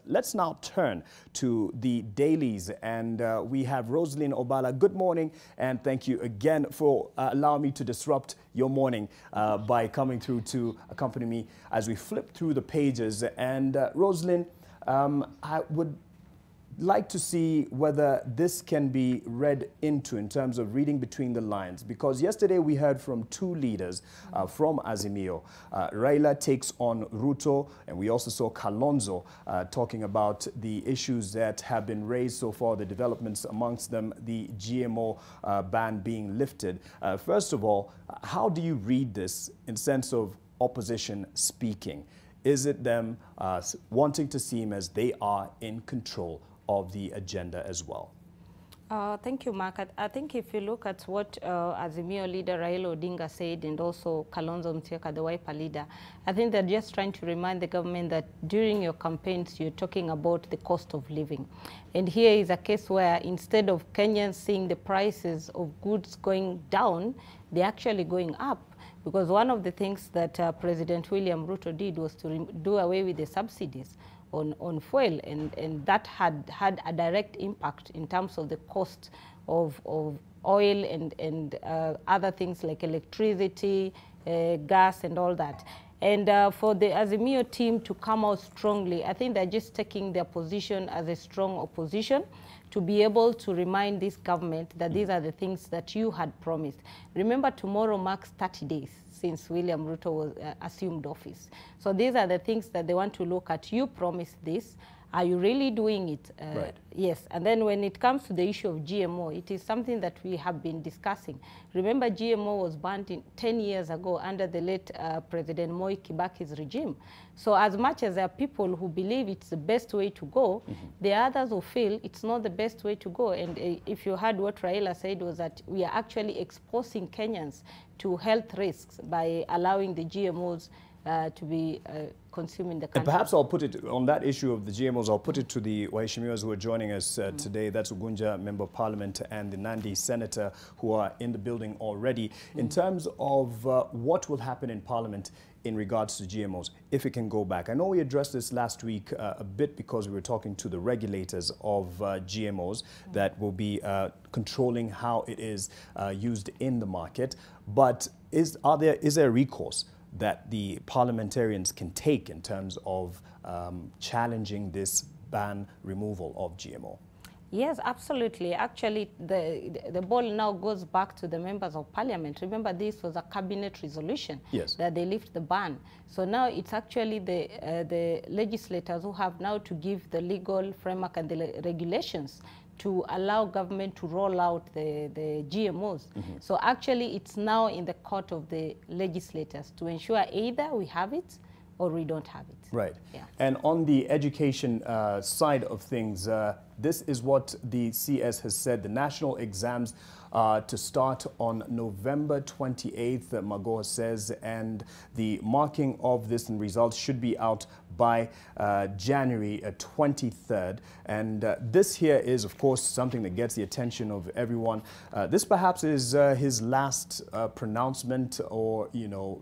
Let's now turn to the dailies, and we have Rosalyn Obala. Good morning, and thank you again for allowing me to disrupt your morning by coming through to accompany me as we flip through the pages. And Rosalyn, I would like to see whether this can be read into in terms of reading between the lines, because yesterday we heard from two leaders from Azimio. Raila takes on Ruto, and we also saw Kalonzo talking about the issues that have been raised so far, the developments amongst them, the GMO ban being lifted. First of all, how do you read this in sense of opposition speaking? Is it them wanting to seem as they are in control of the agenda as well? Thank you, Mark. I think if you look at what Azimio leader Raila Odinga said, and also Kalonzo Musyoka, the Wiper leader, I think they're just trying to remind the government that during your campaigns, you're talking about the cost of living. And here is a case where instead of Kenyans seeing the prices of goods going down, they're actually going up. Because one of the things that President William Ruto did was to do away with the subsidies on fuel, and that had a direct impact in terms of the cost of oil and other things like electricity, gas and all that. And for the Azimio team to come out strongly, I think they're just taking their position as a strong opposition to be able to remind this government that these are the things that you had promised. Remember, tomorrow marks 30 days since William Ruto was assumed office. So these are the things that they want to look at. You promised this. Are you really doing it? Right. Yes. And then when it comes to the issue of GMO, it is something that we have been discussing. Remember, GMO was banned 10 years ago under the late President Moi Kibaki's regime. So as much as there are people who believe it's the best way to go, there are others who feel it's not the best way to go. And if you heard what Raila said, was that we are actually exposing Kenyans to health risks by allowing the GMOs to be consumed in the country. And perhaps I'll put it on that issue of the GMOs, I'll put it to the Waheshimiwas who are joining us today. That's Ugunja, Member of Parliament, and the Nandi Senator, who are in the building already. In terms of what will happen in Parliament in regards to GMOs, if it can go back. I know we addressed this last week a bit because we were talking to the regulators of GMOs that will be controlling how it is used in the market. But is there recourse that the parliamentarians can take in terms of challenging this ban removal of GMO? Yes, absolutely. Actually, the ball now goes back to the members of parliament. Remember, this was a cabinet resolution that they lift the ban. So now it's actually the legislators who have now to give the legal framework and the regulations to allow government to roll out the GMOs. So actually, it's now in the court of the legislators to ensure either we have it or we don't have it. Right. Yeah. And on the education side of things, this is what the CS has said. The national exams to start on November 28th, Magoha says, and the marking of this and results should be out by January 23rd. And this here is, of course, something that gets the attention of everyone. This perhaps is his last pronouncement or,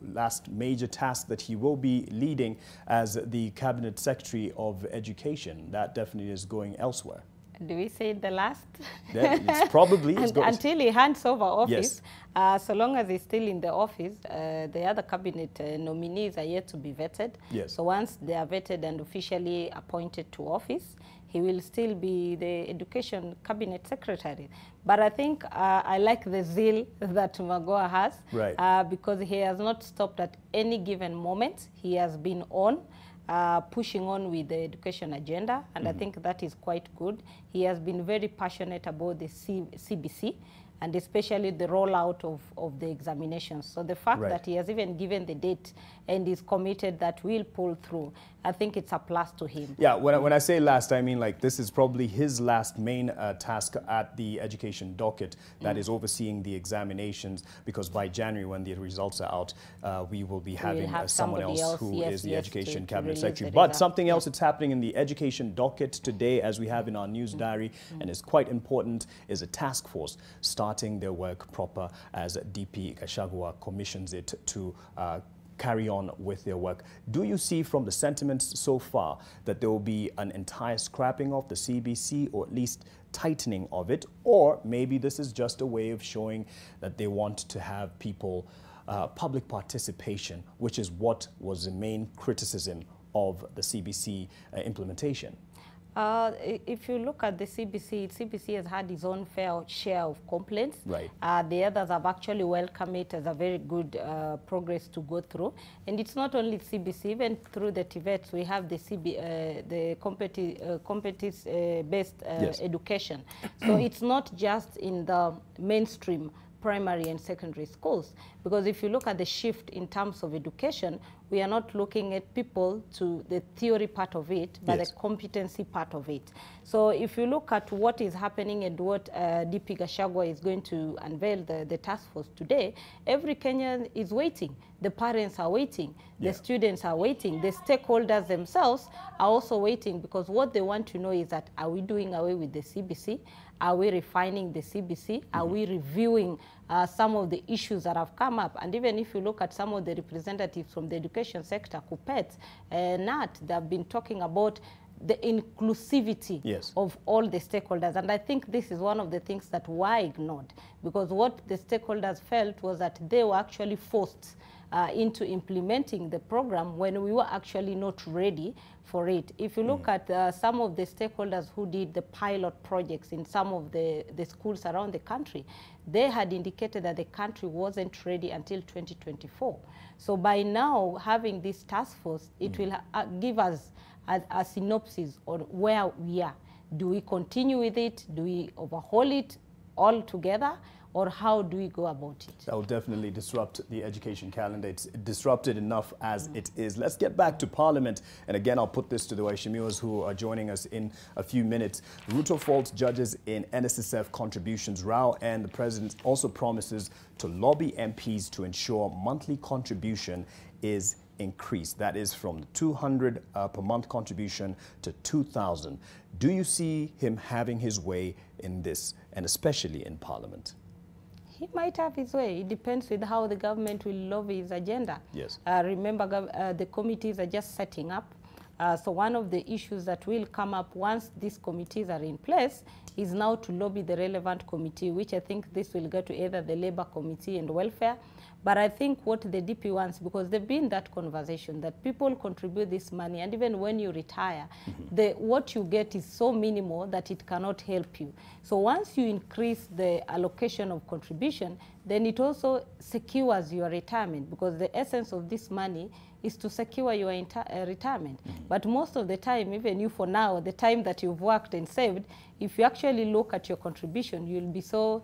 last major task that he will be leading as the Cabinet Secretary of Education. That definitely is going elsewhere. Do we say the last? It's probably. Until he hands over office. Yes. So long as he's still in the office, the other cabinet nominees are yet to be vetted. Yes. So once they are vetted and officially appointed to office, he will still be the education cabinet secretary. But I think I like the zeal that Magoha has. Right. Because he has not stopped at any given moment. He has been on. Pushing on with the education agenda, and I think that is quite good. He has been very passionate about the CBC, and especially the rollout of the examinations. So the fact that he has even given the date and is committed that we'll pull through, I think it's a plus to him. Yeah, when I say last, I mean like this is probably his last main task at the education docket that is overseeing the examinations, because by January when the results are out, we will be having someone else who is the education cabinet secretary. But something else that's happening in the education docket today, as we have in our news diary, and is quite important, is a task force starting their work proper as DP Gachagua commissions it to carry on with their work. Do you see from the sentiments so far that there will be an entire scrapping of the CBC, or at least tightening of it? Or maybe this is just a way of showing that they want to have people, public participation, which is what was the main criticism of the CBC implementation? If you look at the CBC has had its own fair share of complaints. Right. The others have actually welcomed it as a very good progress to go through. And it's not only CBC, even through the TVETs, we have the competence-based Yes. education. So it's not just in the mainstream primary and secondary schools, because if you look at the shift in terms of education, we are not looking at people to the theory part of it, but Yes. the competency part of it. So if you look at what is happening and what DP Gachagua is going to unveil the task force today, every Kenyan is waiting. The parents are waiting. Yeah. The students are waiting. The stakeholders themselves are also waiting, because what they want to know is that, are we doing away with the CBC? Are we refining the CBC? Are we reviewing some of the issues that have come up? And even if you look at some of the representatives from the education sector, KUPPET, NAT, they have been talking about the inclusivity Yes. of all the stakeholders. And I think this is one of the things that were ignored, because what the stakeholders felt was that they were actually forced into implementing the program when we were actually not ready for it. If you look at some of the stakeholders who did the pilot projects in some of the schools around the country, they had indicated that the country wasn't ready until 2024. So by now, having this task force, it will give us a synopsis on where we are. Do we continue with it? Do we overhaul it altogether? Or how do we go about it? That will definitely disrupt the education calendar. It's disrupted enough as it is. Let's get back to Parliament. And again, I'll put this to the Waishimiwas who are joining us in a few minutes. Ruto faults judges in NSSF contributions row, and the president also promises to lobby MPs to ensure monthly contribution is increased. That is from the 200 per month contribution to 2,000. Do you see him having his way in this, and especially in Parliament? He might have his way. It depends with how the government will lobby his agenda. Yes. Remember, the committees are just setting up. So one of the issues that will come up once these committees are in place is now to lobby the relevant committee, which I think this will go to either the Labour Committee and Welfare. But I think what the DP wants, because there's been that conversation that people contribute this money, and even when you retire, what you get is so minimal that it cannot help you. So once you increase the allocation of contribution, then it also secures your retirement, because the essence of this money is to secure your retirement. But most of the time, even you for now, the time that you've worked and saved, if you actually look at your contribution, you'll be so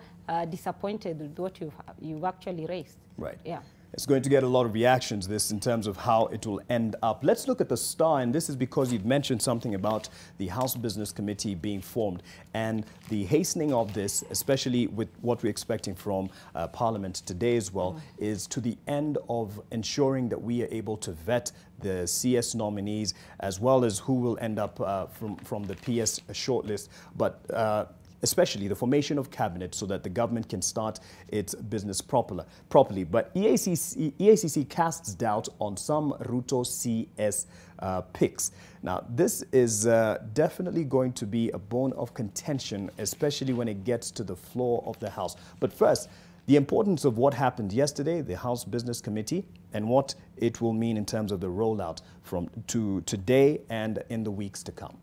disappointed with what you've actually raised. Right. Yeah. It's going to get a lot of reactions, this, in terms of how it will end up. Let's look at the star, and this is because you've mentioned something about the House Business Committee being formed and the hastening of this, especially with what we're expecting from Parliament today as well, is to the end of ensuring that we are able to vet the CS nominees, as well as who will end up from the PS shortlist. But especially the formation of cabinet, so that the government can start its business properly. But EACC casts doubt on some Ruto CS picks. Now, this is definitely going to be a bone of contention, especially when it gets to the floor of the House. But first, the importance of what happened yesterday, the House Business Committee, and what it will mean in terms of the rollout from to today and in the weeks to come.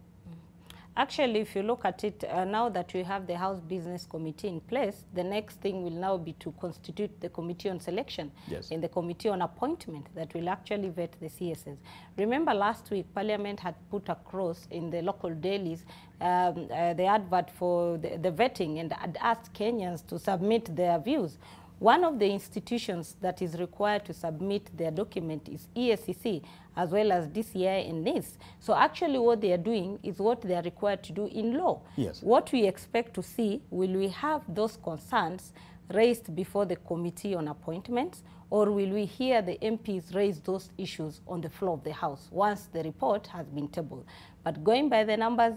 Actually, if you look at it, now that we have the House Business Committee in place, the next thing will now be to constitute the Committee on Selection. Yes. And the Committee on Appointment that will actually vet the CSs. Remember last week, Parliament had put across in the local dailies the advert for the vetting, and had asked Kenyans to submit their views. One of the institutions that is required to submit their document is EACC, as well as DCI and NIS. So actually what they are doing is what they are required to do in law. Yes. What we expect to see, will we have those concerns raised before the Committee on Appointments, or will we hear the MPs raise those issues on the floor of the House once the report has been tabled? But going by the numbers,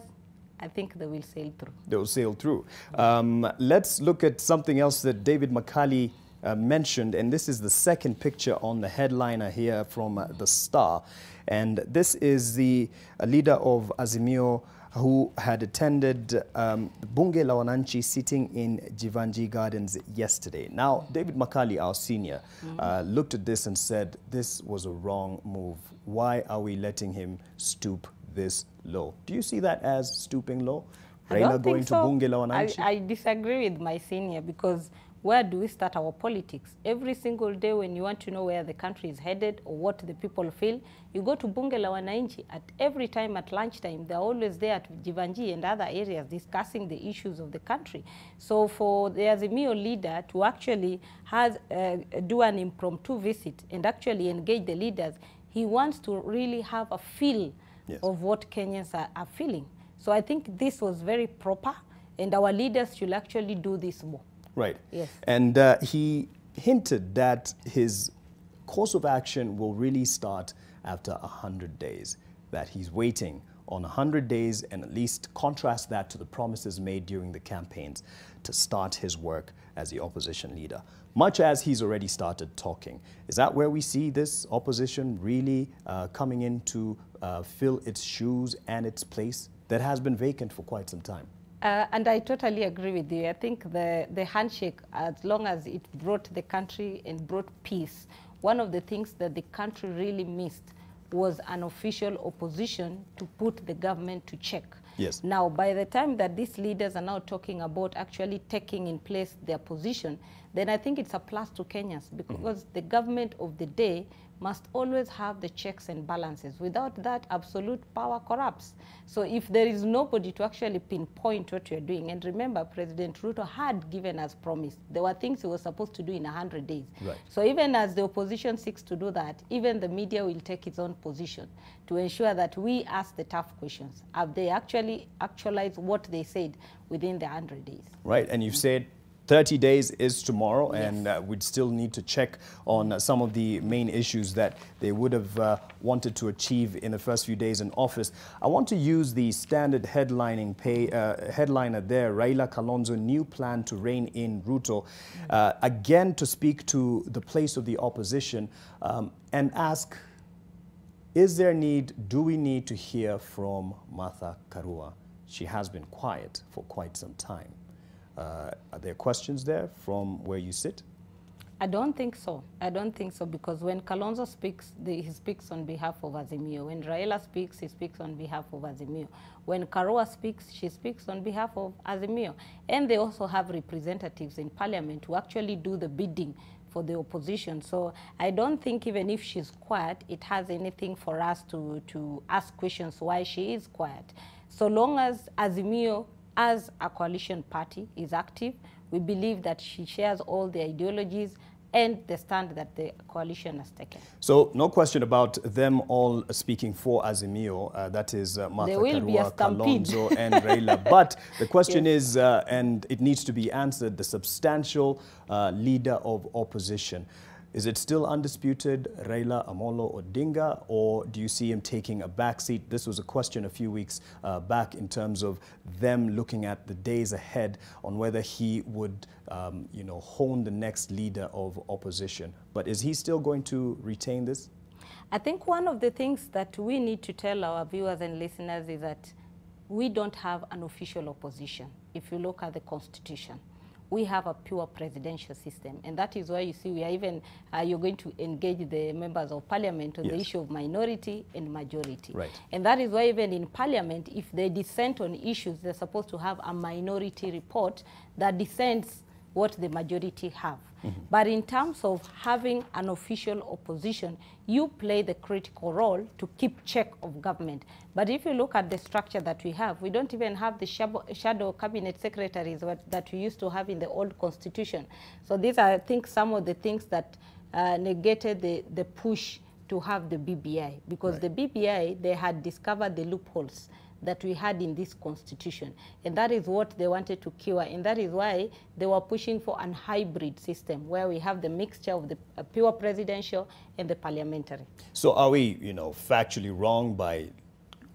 I think they will sail through. They will sail through. Let's look at something else that David Makali mentioned, and this is the second picture on the headliner here from the Star. And this is the leader of Azimio who had attended Bunge la Wananchi sitting in Jivanji Gardens yesterday. Now, David Makali, our senior, looked at this and said, this was a wrong move. Why are we letting him stoop this low? Do you see that as stooping low? Raila going to Bunge la Wananchi? I disagree with my senior, because where do we start our politics? Every single day when you want to know where the country is headed or what the people feel, you go to Bunge la Wananchi. At every time at lunchtime, they're always there at Jivanji and other areas discussing the issues of the country. So for the Azimio leader to actually do an impromptu visit and actually engage the leaders, he wants to really have a feel of what Kenyans are feeling. So I think this was very proper, and our leaders should actually do this more. Right. Yes. And he hinted that his course of action will really start after 100 days, that he's waiting on 100 days, and at least contrast that to the promises made during the campaigns to start his work as the opposition leader, much as he's already started talking. Is that where we see this opposition really coming in to fill its shoes and its place that has been vacant for quite some time? And I totally agree with you. I think the handshake, as long as it brought the country and brought peace, one of the things that the country really missed was an official opposition to put the government to check. Yes. Now, by the time that these leaders are now talking about actually taking in place their position, then I think it's a plus to Kenyans, because the government of the day must always have the checks and balances. Without that, absolute power corrupts. So if there is nobody to actually pinpoint what you're doing, and remember, President Ruto had given us promise. There were things he was supposed to do in 100 days. Right. So even as the opposition seeks to do that, even the media will take its own position to ensure that we ask the tough questions. Have they actually actualized what they said within the 100 days? Right, and you've said 30 days is tomorrow, Yes. and we'd still need to check on some of the main issues that they would have wanted to achieve in the first few days in office. I want to use the standard headliner there, Raila Kalonzo, new plan to rein in Ruto, again to speak to the place of the opposition and ask, do we need to hear from Martha Karua? She has been quiet for quite some time. Are there questions there from where you sit? I don't think so. I don't think so, because when Kalonzo speaks, he speaks on behalf of Azimio. When Raila speaks, he speaks on behalf of Azimio. When Karua speaks, she speaks on behalf of Azimio. And they also have representatives in parliament who actually do the bidding for the opposition. So I don't think even if she's quiet, it has anything for us to ask questions why she is quiet. So long as Azimio, as a coalition party, is active, we believe that she shares all the ideologies and the stand that the coalition has taken. So no question about them all speaking for Azimio, that is Martha Karua, Kalonzo and Raila. But the question is, and it needs to be answered, the substantial leader of opposition. Is it still undisputed Raila Amolo Odinga, or do you see him taking a backseat? This was a question a few weeks back in terms of them looking at the days ahead on whether he would, hone the next leader of opposition. But is he still going to retain this? I think one of the things that we need to tell our viewers and listeners is that we don't have an official opposition. If you look at the Constitution, we have a pure presidential system, and that is why you see we are even, you're going to engage the members of parliament on the issue of minority and majority. Right. And that is why even in parliament, if they dissent on issues, they're supposed to have a minority report that dissents what the majority have. But in terms of having an official opposition, you play the critical role to keep check of government. But if you look at the structure that we have, we don't even have the shadow cabinet secretaries that we used to have in the old constitution. So these are, I think, some of the things that negated the push to have the BBI, because the BBI, they had discovered the loopholes that we had in this constitution. And that is what they wanted to cure. And that is why they were pushing for an hybrid system where we have the mixture of the pure presidential and the parliamentary. So are we, factually wrong by,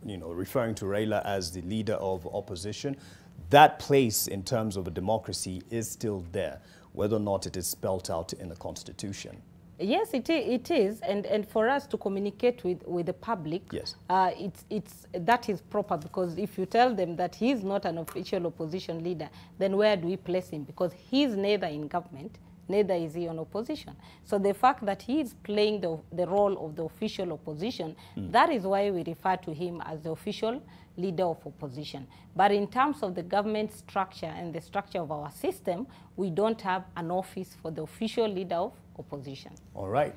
referring to Raila as the leader of opposition? That place in terms of a democracy is still there. Yes. whether or not it is spelt out in the Constitution. Yes, it is, and for us to communicate with the public, Yes. that is proper, because if you tell them that he is not an official opposition leader, then where do we place him? Because he is neither in government, neither is he on opposition. So the fact that he is playing the role of the official opposition, that is why we refer to him as the official leader of opposition. But in terms of the government structure and the structure of our system, we don't have an office for the official leader of opposition. All right.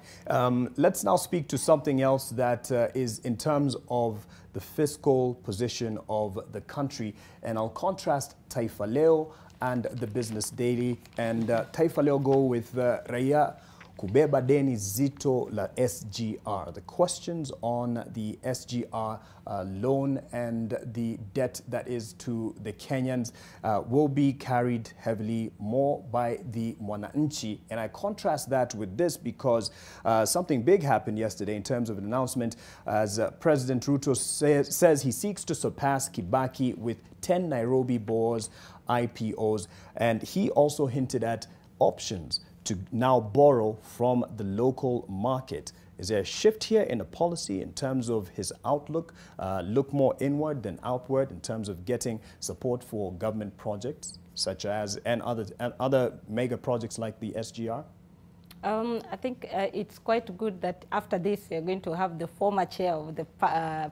Let's now speak to something else that is in terms of the fiscal position of the country. And I'll contrast Taifa Leo and the Business Daily. And Taifa Leo go with Raila kubeba deni zito la SGR. The questions on the SGR loan and the debt that is to the Kenyans will be carried heavily more by the Mwananchi. And I contrast that with this because something big happened yesterday in terms of an announcement as President Ruto says he seeks to surpass Kibaki with 10 Nairobi Boers IPOs. And he also hinted at options to now borrow from the local market. Is there a shift here in the policy in terms of his outlook, look more inward than outward in terms of getting support for government projects such as and other mega projects like the SGR? I think it's quite good that after this we are going to have the former chair of the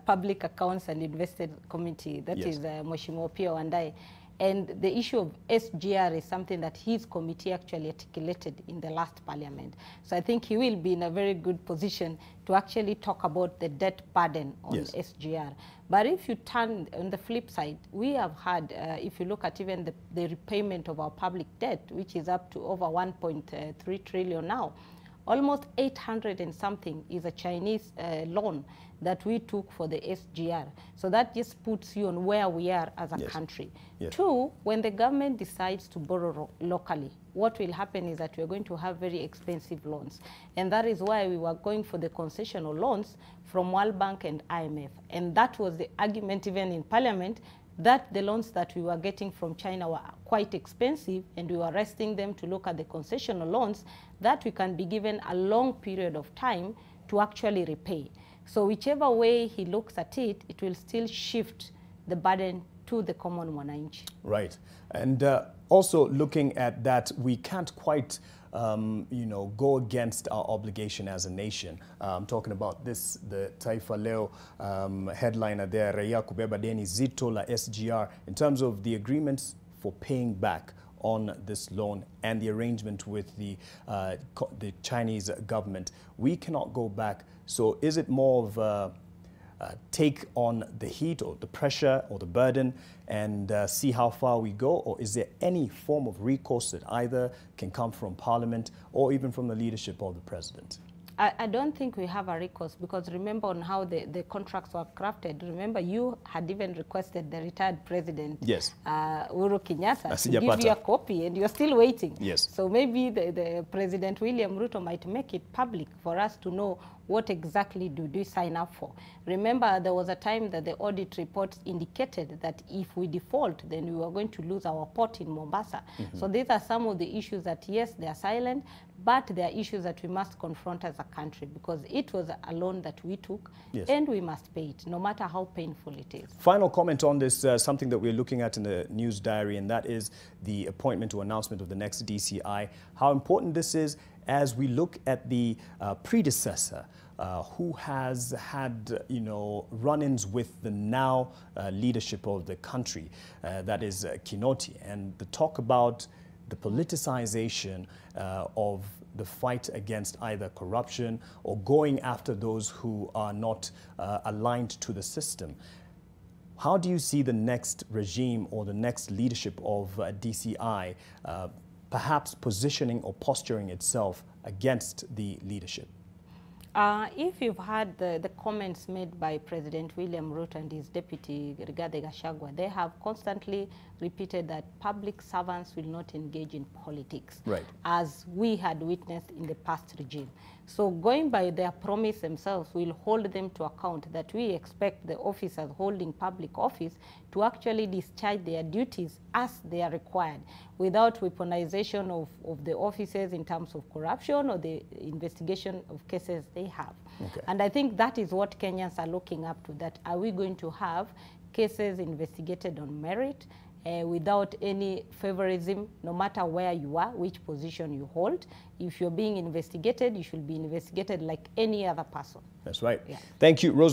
Public Accounts and Invested Committee, that is Mheshimiwa Opiyo Wandayi. And the issue of SGR is something that his committee actually articulated in the last parliament. So I think he will be in a very good position to actually talk about the debt burden on SGR. But if you turn on the flip side, we have had, if you look at even the repayment of our public debt, which is up to over 1.3 trillion now, almost 800 and something is a Chinese loan that we took for the SGR. So that just puts you on where we are as a country. Two, when the government decides to borrow locally, what will happen is that we're going to have very expensive loans. And that is why we were going for the concessional loans from World Bank and IMF. And that was the argument even in Parliament, that the loans that we were getting from China were quite expensive, and we were asking them to look at the concessional loans that we can be given a long period of time to actually repay. So whichever way he looks at it, it will still shift the burden to the common Mwananchi. Right. And also looking at that, we can't quite go against our obligation as a nation. I'm talking about this, the Taifa Leo headliner there, Raila kubeba deni zito la SGR, in terms of the agreements for paying back on this loan and the arrangement with the Chinese government. We cannot go back. So is it more of a take on the heat or the pressure or the burden and see how far we go? Or is there any form of recourse that either can come from Parliament or even from the leadership of the President? I don't think we have a recourse, because remember on how the contracts were crafted. Remember, you had even requested the retired president, Uhuru Kenyatta, to give you a copy, and you're still waiting. So maybe the President William Ruto might make it public for us to know what exactly do we sign up for. Remember, there was a time that the audit reports indicated that if we default, then we were going to lose our port in Mombasa. So these are some of the issues that, yes, they are silent, but they are issues that we must confront as a country, because it was a loan that we took, and we must pay it, no matter how painful it is. Final comment on this, something that we're looking at in the news diary, and that is the appointment or announcement of the next DCI. How important this is as we look at the predecessor who has had, run-ins with the now leadership of the country, that is Kinoti, and the talk about the politicization of the fight against either corruption or going after those who are not aligned to the system. How do you see the next regime or the next leadership of DCI perhaps positioning or posturing itself against the leadership? If you've heard the comments made by President William Ruto and his deputy Rigathi Gachagua, they have constantly repeated that public servants will not engage in politics, right, as we had witnessed in the past regime. So going by their promise themselves, we'll hold them to account that we expect the officers holding public office to actually discharge their duties as they are required, without weaponization of the officers in terms of corruption or the investigation of cases they have. Okay. And I think that is what Kenyans are looking up to, that are we going to have cases investigated on merit without any favorism, no matter where you are, which position you hold. If you're being investigated, you should be investigated like any other person. That's right. Yeah. Thank you, Rose.